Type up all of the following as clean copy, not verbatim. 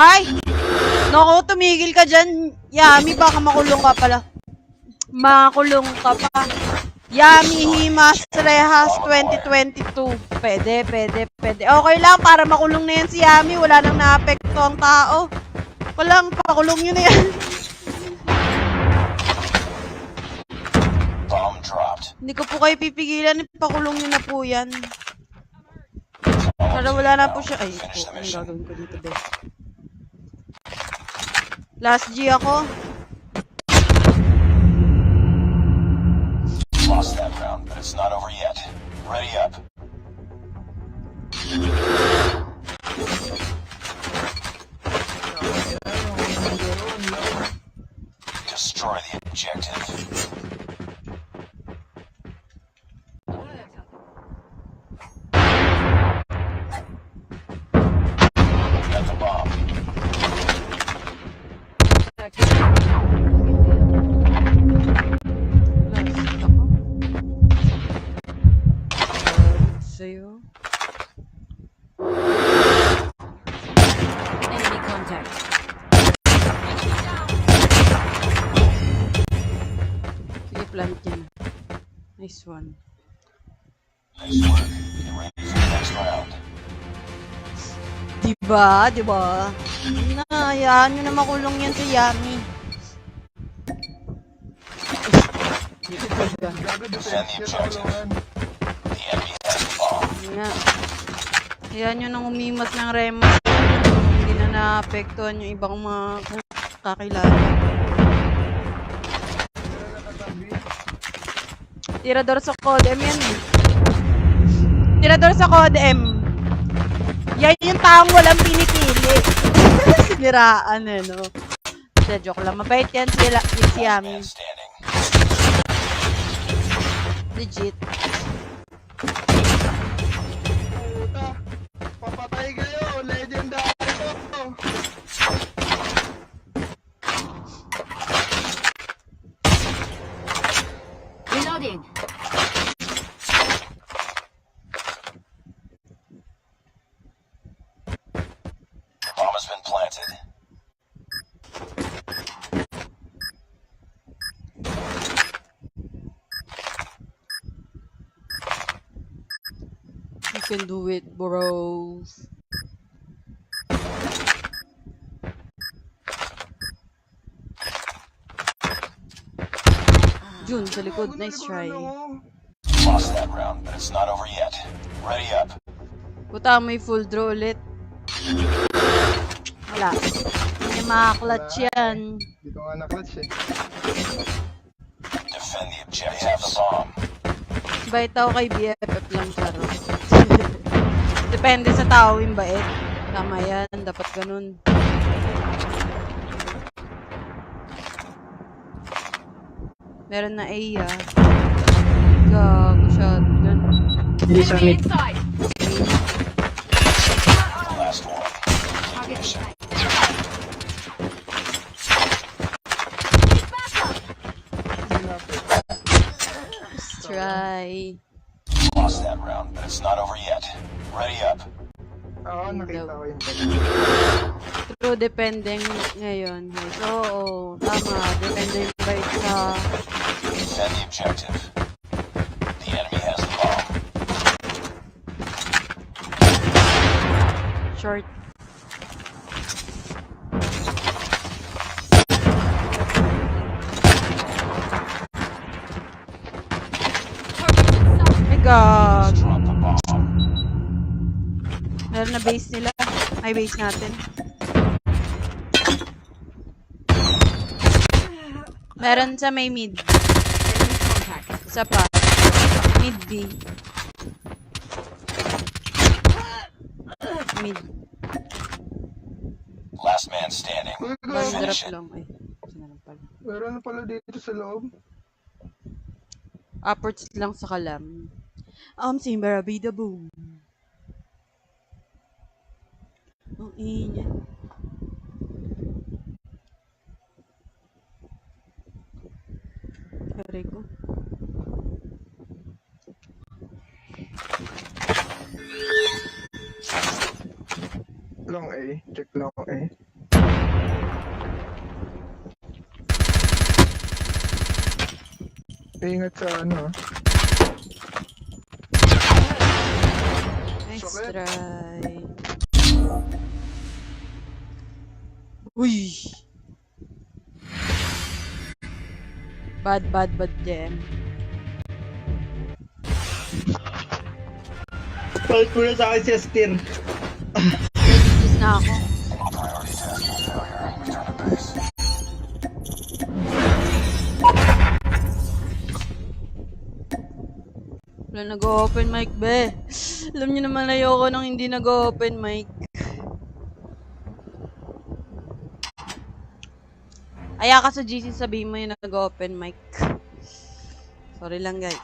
Ay! Naku, tumigil ka dyan. Yami, baka makulong ka pala. Makulong ka pa. Yami Himas Rehas 2022. Pwede. Okay lang, para makulong na yan si Yami. Wala nang naapekto ang tao. Walang pakulong yun na yan. Hindi ko po kayo pipigilan. Pakulong nyo na po yan. Para wala na po siya. Ay, po. Anong gagawin ko dito, be? Last G ako. Lost that round, but it's not over yet. Ready up. Destroy the objective. Got the bomb. Sa'yo. Enemy contact. Sige, plant yan. Nice one. Nice work. Get ready for the next round. Diba? Hayaan nyo na makulong yan si Yami. Defend the objective. The enemy has the bomb. Nga. Hayaan nyo nang umimas ng remas. Hindi na naapektuhan yung ibang mga kakilala. Tirador sa Code M yan eh. Tirador sa Code M. Yan yung taong walang pinipili. Siniraan eh, no? Kasi joke lang. Mabait yan si Yami. Man standing. Legit. Papatay kayo! Legendary to! Reloading. The bomb has been planted. You can do it, bro. Jun, sa likod. Nice try. Lost that round, but it's not over yet. Ready up. Puta, may full draw ulit. Wala. Hindi makaklatch yan. Dito nga na-clutch eh. Defend the objective. They have the bomb. Bait ako kay BFF lang, charo. Depende sa tao yung bait. Tama yan. Dapat ganun. Meron na A, ah. Gago, shotgun. Hindi sa Enemy mid. inside. The last one. Target sight. Let's try. Lost that round, but it's not over yet. Ready up. Oo, nakita ko yung True, depending ngayon. So, oo, tama. Depende yung bait sa... Defend the objective. The enemy has the bomb. Short. Oh my God. Let's drop the bomb. Meron na base nila. Ay, base natin. Meron sa may mid. Isa pa. Mid B. Mid. Last man standing. Bang drop Finish it. lang. Ay, isa na lang pala. Meron na pala dito sa loob. Upwards lang sa kalam. Simba be the boom. Ang init. Aray ko. Long A. Check long A. Ingat sa ano. Nice Sakit. try. Uy! Bad jam. Palit mo na sa akin si Astir. Nagigis na ako. Priority task failure. Return to base. Wala nag-open mic, be. Alam niyo naman ayoko nang hindi nag-open mic. Aya ka sa GC, sabihin mo yung nag-open mic. Sorry lang, guys.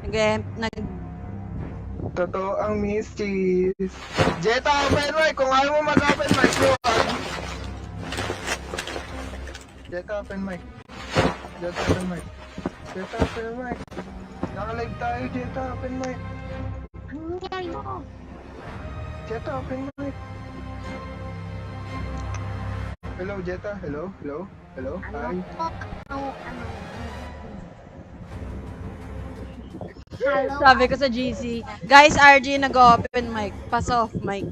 Nag Totoo ang mischief. Jetta, open mic! Kung ayaw mo mag-open mic, yun! Jetta, open mic. Jetta, open mic. Jetta, open mic. Naka-live tayo, Jetta, open mic. Jetta, open mic. Hello, Jetta. Hello, hello, hello. Hi. Sabi ko sa GC, guys, RG nag-open mic. Pass off mic.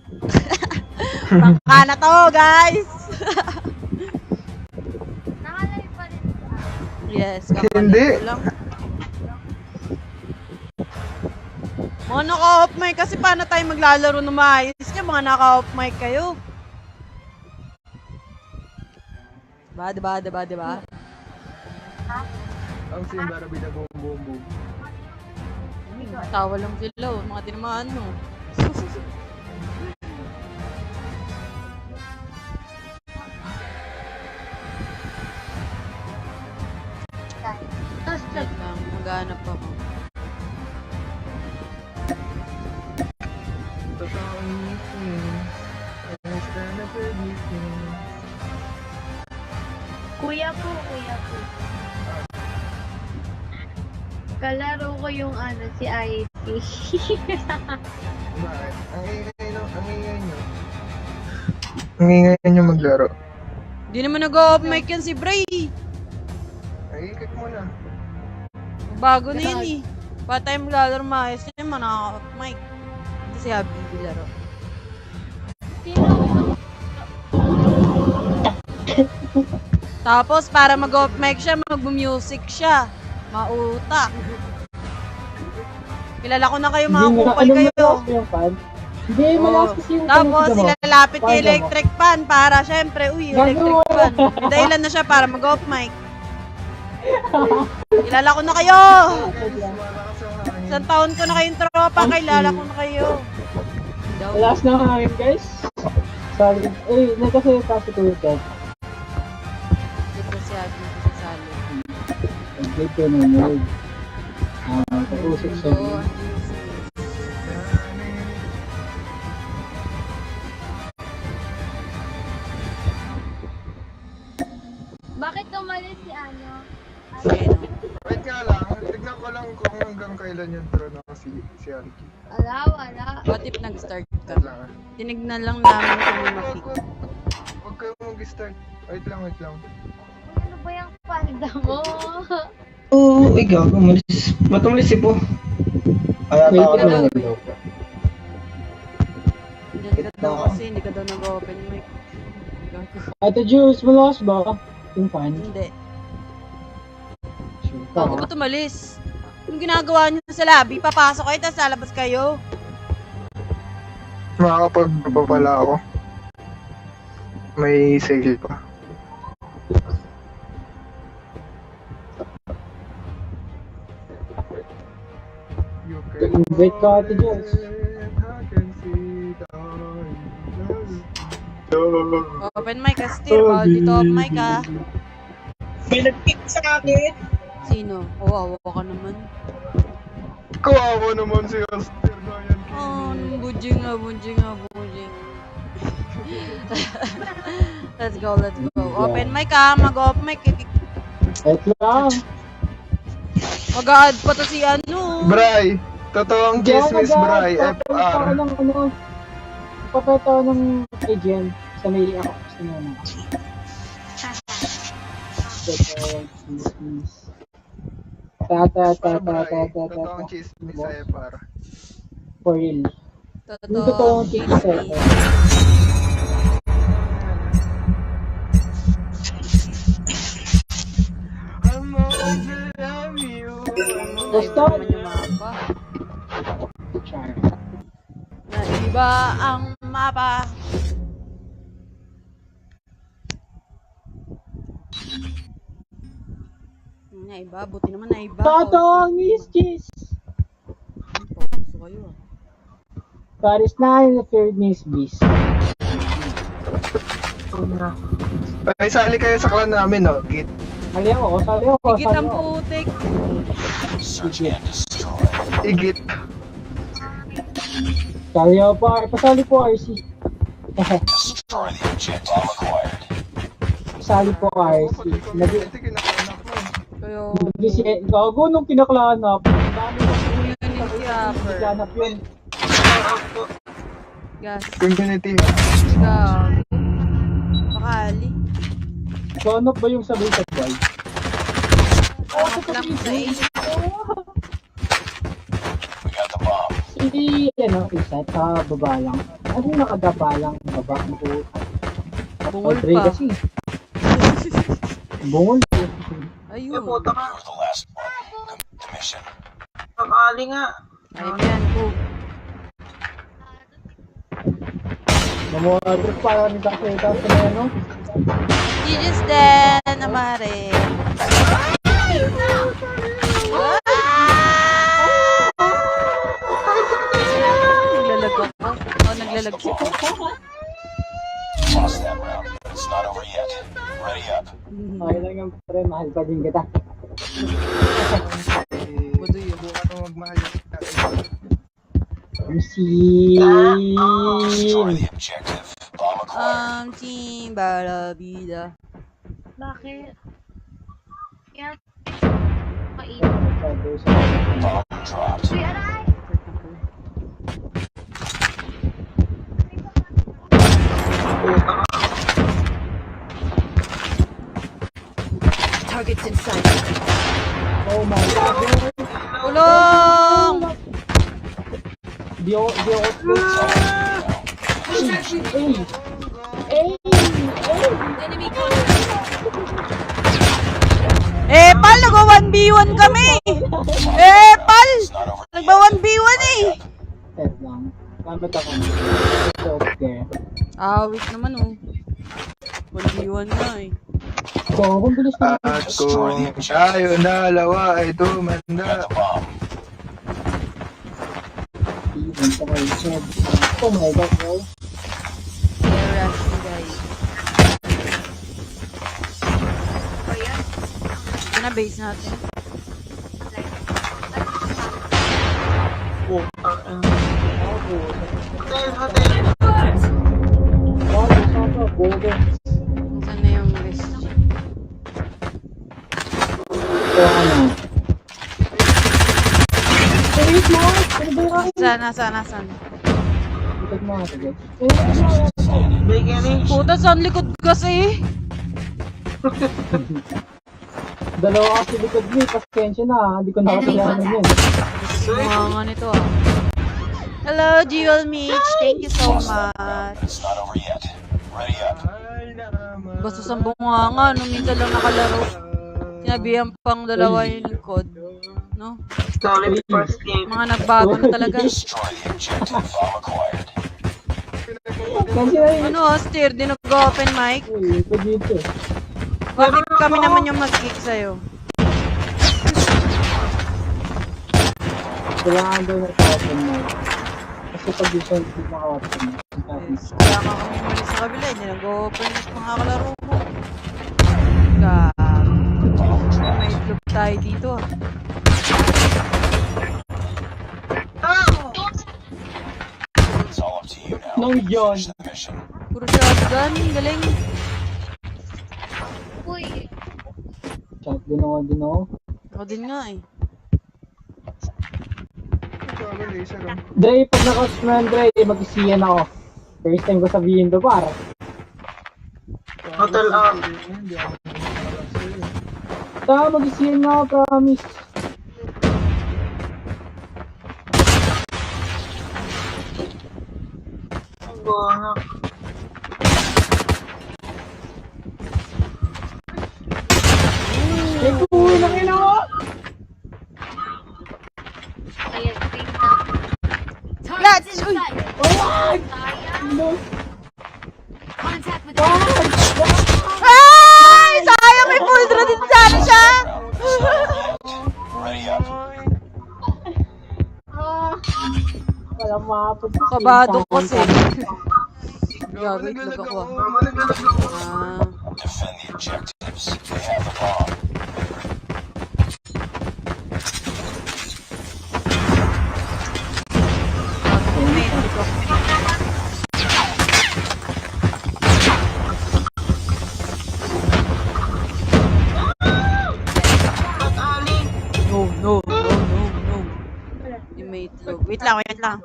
Bangka na to, guys! Nakalive pa rin siya. Yes, Hindi. kakalive ko lang. Mga naka-off mic kasi paano tayo maglalaro ng maayos niya, mga naka-off mic kayo. Diba? Ang simbara bida boom boom boom. Tawa lang sila, oh. Mga tinamaan mo. Wait lang, maghanap ako. Totoo ang mischief. Understand na everything. Kuya po. Kalaro ko yung ano, si IT. Bakit? Ang ingay nyo. Ang ingay nyo maglaro. Di naman nag-off mic yan si Bray. Ay, ikik mo na. Bago na yun eh. Pa tayo maglalaro maayos niya, mga naka-off mic. Hindi si Abby laro. Tapos, para mag-off mic siya, mag-music siya. Mautak. Kilala ko na kayo, mga kupal kayo. Hindi, malakas kasi yung Tapos, pinag- ilalapit yung Paano mo? electric fan para, syempre, electric fan. May dahilan na siya para mag-off mic. Kilala ko na kayo! Malakas ang hangin. Isang taon ko na kayong tropa, kilala ko na kayo. Malakas na ang hangin, guys. Sorry. Nagkasalita si Kuya Ted. Dito si Abby, dito si Sally. Nag-break ko na yun. Tapusok siya. Oo, Bakit umalis si ano? Wait nga lang, tignan ko lang kung hanggang kailan yung draw na si Arky. Wala. What if nag-start ka? Wait lang ah. Tinignan lang namin kung may makik. Huwag kayo mag-start. Wait lang. Ano ba yung panda mo? Oo, ikaw, umalis. Ba't umalis si Po? Kaya Wait tao ka na. lang. Diyan ka daw kasi, hindi ka daw nag-open mic. Ate Jules, malakas ba? Yung fan? Hindi. Sure ka. Bago ba tumalis? Yung ginagawa niyo sa lobby, papasok kayo, tapos lalabas kayo. Makakapag pala ako. May sale pa. You can Invite ka, Ate Jules. I can see the Open mic ka, still. Bawal dito open mic ha. May nag-kick sa akin. Sino? Kawawa ka naman. Kawawa naman si Aster na yan. Oh, bujing. Let's go. Open mic ha, mag-open mic. Wait lang. Mag-add pa to si ano. Bray, totoong chismis, Bray, FR. Papeta ko ng agent sa may ako. Gusto mo na. chismis. Ta. Totoong chismis sa'yo, para. For real. Yung Totoo. totoong chismis sa'yo. I'm always love you. Basta. Naiba naman yung mapa. Char. Naiba ang mapa. Naiba, buti naman naiba. Totoong miss. Gusto kayo ah. Paris 9, third miss bis. Ay, sali kayo sa clan namin, no? Git. Sali ako. Higit ang putik. Search and destroy. Igit. Sali ako pa. Pasali po RC. Destroy the objective. Bomb acquired. Pasali po RC. Ito kinakanak mo. Kayo, Gago nung kinaklanap. Dami ko community rapper. kinaklanap yun. Gas. Community. Gago. Bakali. Klanap ba yung sabay sa boy? Lang sa isip. We got the bomb. Hindi, isa sa baba lang. Ano yung nakadaba lang? Baba ko. Bungol Andre pa. kasi. Bungol. Ayun. You were the last one. Complete the mission. Nakali nga. Ayun yan, go. Namorder para ni Kakita sa ano? GG's din, amare. Naglalag ako. Oh, naglalag siya. Lost that round. It's not over yet. Ready up. Okay lang yung pre, mahal pa din kita. Budo yun. Bukan mo magmahal yung Destroy the objective. Bomb acquired. Team Barabida. Bakit? Yan. Kainin. Bomb dropped. Uy, aray! Targets in sight. Oh my god. Tulong! Di ako. Pal, nagwa 1v1 kami! Pal! It's not over Nagba 1v1 eh! Test lang. Gamit ako. Okay. Awit naman oh. 1v1 na eh. So, kung bilis na. At kung tayo dalawa ay You got tumanda. the bomb. Even sa kayo, Chad. Oh my god, bro. They're rushing guys. O yan. Ito na base natin. Oh, isa golden. Saan na yung base? So, ano? Wait mo! Ano ba yung aking? Saan? Likod mo nga, sige. Puta, saan likod kasi? Dalawa kasi likod mo, pasensya na, hindi ko nakasalanan yun. Mga nga nito ah. Hello, Jewel Mitch. Thank you so much. It's not over yet. Ready up. Basta sa bunga nga, no, minsan lang nakalaro. Sinabihan pang dalawa yung likod. No? Solid first game. Mga nagbago na talaga. Destroy the objective. Bomb acquired. Kasi ay, Ano, Steer, di nag-open mic? uy, ito dito. Bakit kami naman yung mag-kick sa'yo? Kailangan daw ng open mic. Kasi pag yung hindi naka-open mic. Yes. Kaya nga kami muli sa kabila, hindi nag-open mic mga kalaro mo. May itlog tayo dito ah. It's all up to you now. Nung yun. Finish the mission. Puro shotgun, galing. Uy. Chat, din ako. Ako din nga eh. Gago laser, oh. Dre, pag naka-sman, Dre, mag-isiyan ako. First time ko sabihin to, par. Hotel up. Hindi ako nakakala sa'yo. Ta, mag-isiyan nga, promise. Ito, uwi na kayo na ako. Ayan, wait na. Target in Uy. sight. Ano? Contact with Ay! Sayang, may full draw din sana siya! Ready up. Wala mapag. Kabado kasi. Gago, wait, naglalag lag ako. ako. Naglalag ako. Ah. Defend the objectives. They have the bomb. No, no, no, no, no. Yung may itlog. Wait lang, wait lang.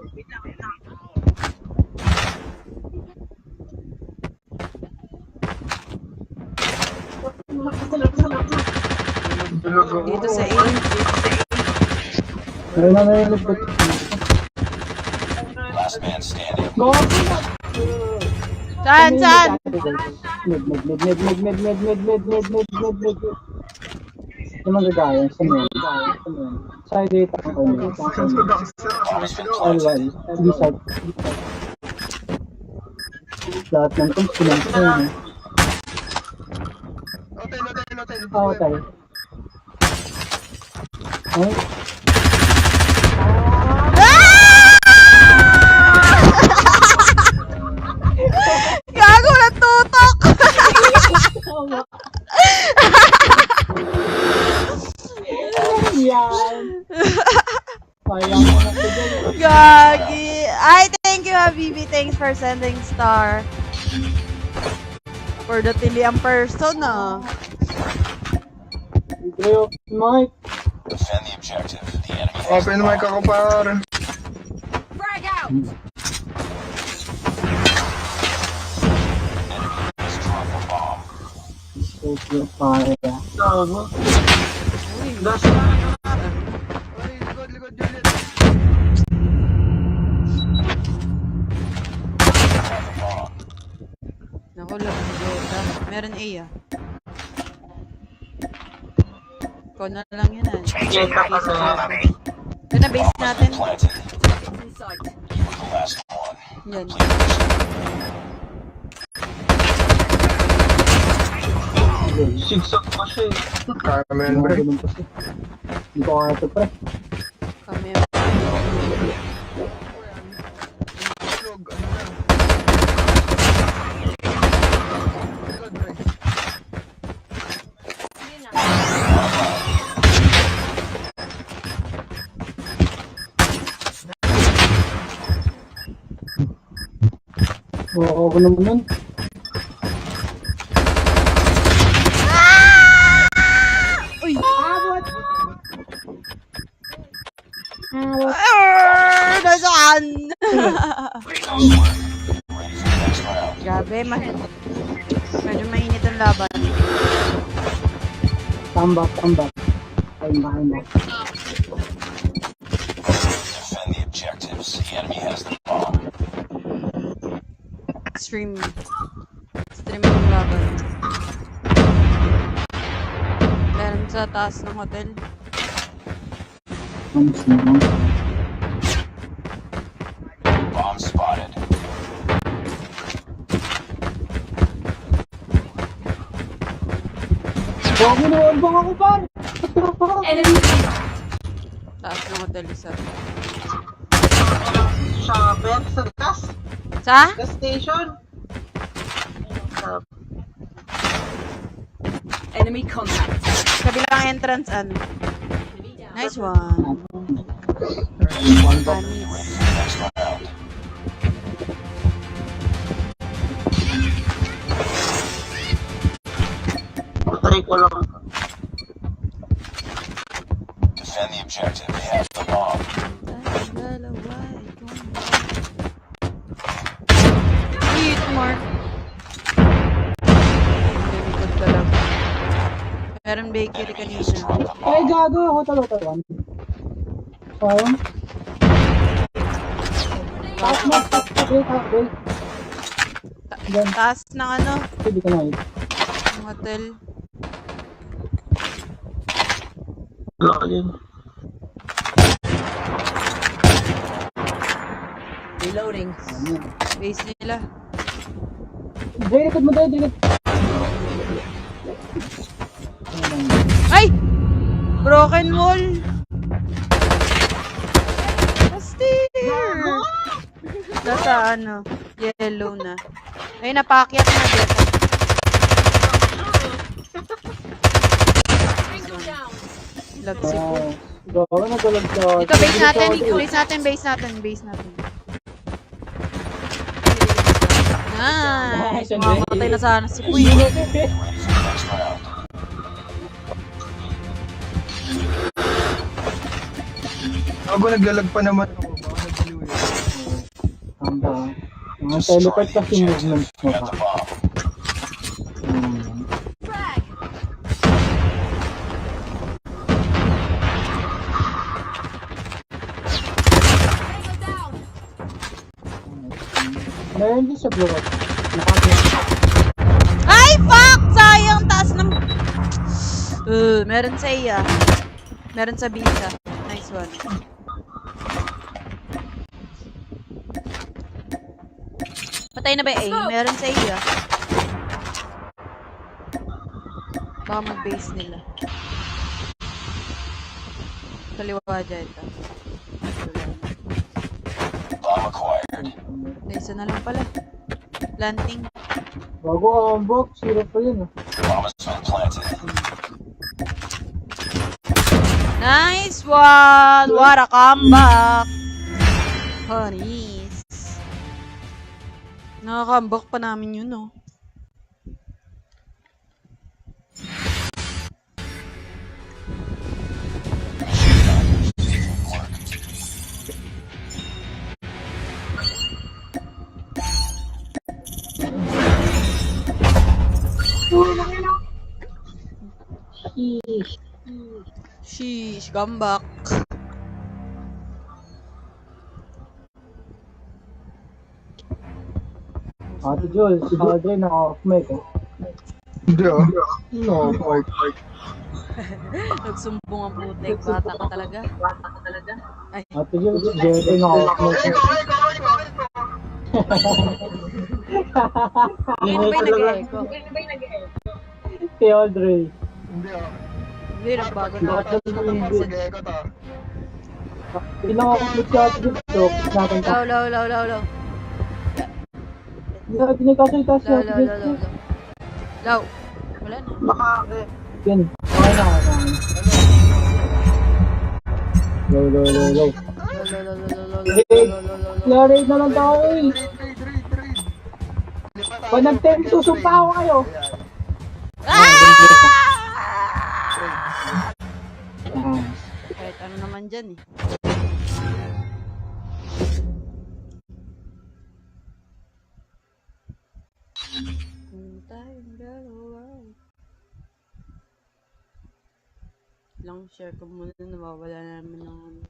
Naglalag ako. Dito sa A. Meron na nilipot. Last man standing. Go! Saan, saan? Mid. Yung magagaya, sa men. Side data ko kayo. Alwal. Bisag. Lahat ng tools, pinansin yun. Hotel, hotel, hotel. Oo, tayo. Ay, Gago na tutok! yan! Sayang mo na ko dyan. Gagi. Ay, thank you, Habibi. Thanks for sending star. For the tiliang person, ah. Bro, Mike. Defend the objective. The enemy has the Open mic bomb. ako, par. frag out. Has dropped the bomb. So, fire. Ay, likod, Juliet. Have the bomb. Naku, lang. Jota. Meron A, ah. Ikaw na lang yun, ah. Ito na, base natin. Planted. In sight. You were the last one. Yan. Kamen, bre. Ganun kasi. Hindi ko kaya ito, pre. Kami. Itlog, ano na. Likod, bre. Yun na. Oo, ako naman nun. Uy! Nasaan? Ready for the next round. Grabe, medyo mainit ang laban. Tambak. Ayun ba, ayun ba. Defend the objectives. The enemy has the bomb. Extreme ang laban. Meron sa taas ng hotel. Amis naman. Bomb spotted. Huwag mo naman bang ako, par? Enemy Taas ng hotel isa. Sa gas Sa? station. enemy contact. Kabilang entrance, ano? Nice one. One top. Panis. Next round. Patay ko lang. Defend the objective. They have the bomb. Eat, Mark. May likod ka lang. Meron bakery kanina. Ay, gago ako talo-taluan. Sayang. Taas mo, break. Then, Taas ng ano, hindi ka na hit. ng hotel. Wala ka dyan. Reloading. Base nila. Dre, likod mo tayo, Dre. Ay! Broken wall! Pastir! Nasa ano, yellow na. Ay, napakyat na dito. Lag si Po. Gawa, nagalag ka. Dito, base natin. Base natin. Nice! Mamamatay na sana si Puy. Ready for the next round. Ako naglalag pa naman ako. Baka nagaliw yun. Mga teleport kasi movement mo Got pa. the bomb. Meron din sa blow up. Ay, fuck! Sayang, taas ng... meron sa iya. Meron sa bisa. Nice one. Patay na ba A? Meron sa iya. Baka mag-base nila. Kaliwa dyan ito. Bomb acquired. Isa na lang pala. Planting. Bago ambok, zero pa yun ah. Bomb has been planted. Nice one! What a comeback! Honeys. Nakaka-comeback pa namin yun, no? Sheesh, comeback. Ate Jules, si Dre naka-off mic eh. Hindi ah. No, Mike. Nagsumbong ang putek. Bata ka talaga. Ay, Ate Jules, si Dre naka-off mic eh. yun ba yung nag-echo? Si Audrey. Hindi ah. Hindi, nagbago na ako. Mag-echo ta. Ilang ako mic si Ate Jules, so, natin ka. Low. Hindi kasi itaas si Low. Ate Jules. Low. Wala na. Baka, Yun, okay na ako. Low. Low. Larry na lang tayo eh. Trade. Pag nag-10, susumpa ako kayo. Kahit ano naman dyan eh. Tayong dalawa. Lang share ko muna, nawawala na naman ng ano.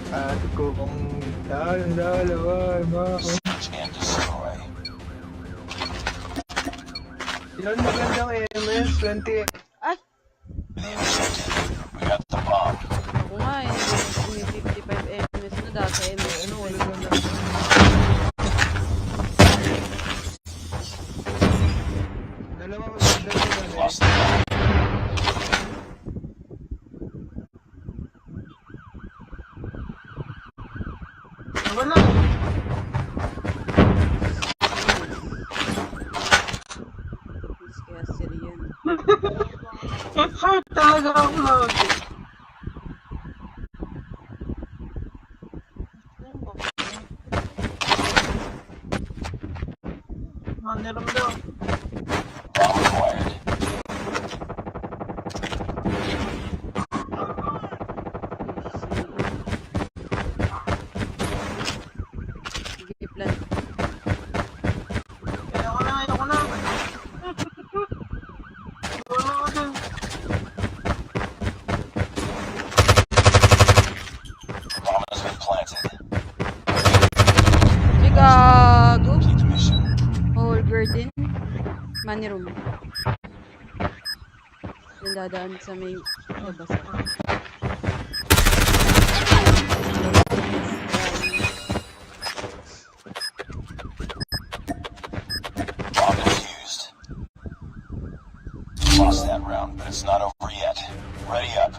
Ate ko kung tayong dalawa, Search and destroy. Yan magandang MS, 20. Ay! The objective. We got the bomb. Ako nga eh. May 55 ms na dati. Ano eh. Dalawa maganda. Lost the bomb. wala. Please kaya Syrian. Headshot talaga ako lagi. Maniram daw. Bomb acquired. Sige, plan. dadaan sa may labas. Bomb defused. Lost that round, but it's not over yet. Ready up.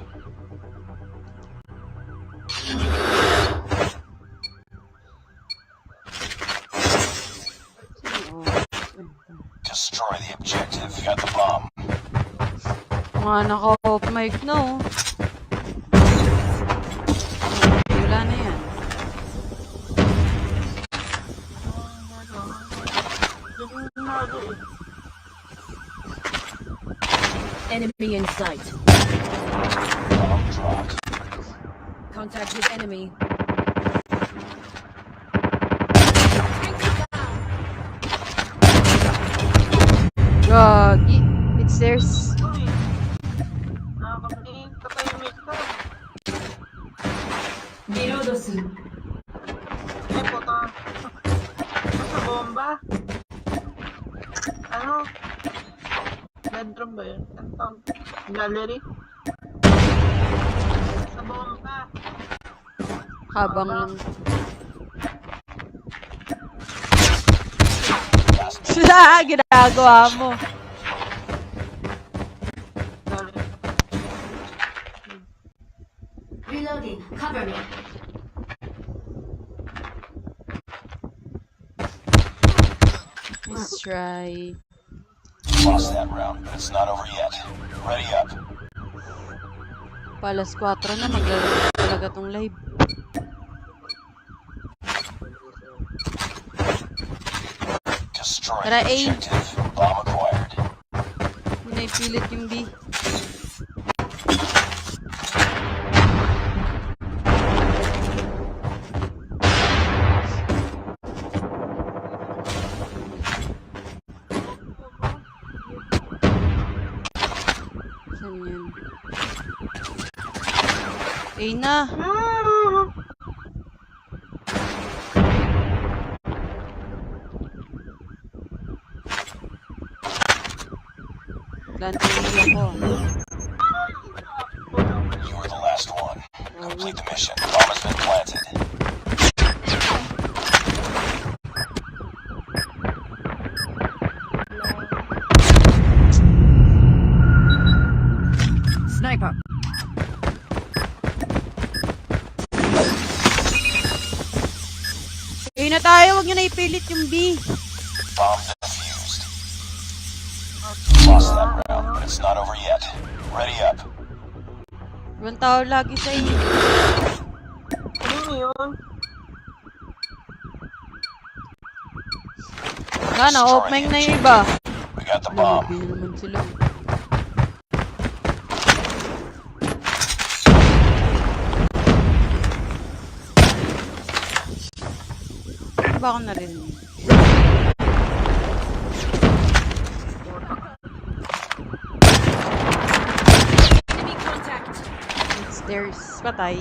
Destroy the objective. Got the bomb. Mga naka-off mic na oh. Wala na yan. Enemy in sight. Bomb dropped. Contact with enemy. Gagi. It's theirs. Uy! Nakakapatingin, katahimik ka. Eh, puta. Sa bomba? Ano? Bedroom ba yun? Ano? Gallery? Sa bomba. Habang lang. Sila, ginagawa mo. Gallery. Reloading. Cover me. Let's try. Lost that round, but it's not over yet. Ready up. Palas 4 na, maglalagay talaga tong live. Destroy Tara, the A. objective. Bomb acquired. Pinaipilit yung B. Saan yan? A na. Planting ako. You were the last one. Complete the mission. Bomb has been planted. Sniper. A na tayo, wag nyo na ipilit yung B. Bomb defused. Lost that round, but it's not over yet. Ready up. Ibang tao lagi sa inyo. Ano yun? Sana, off mic na yung iba. We got the bomb. Grabe naman sila. Ano ba ako narinig? Enemy contact. It's theirs. Patay.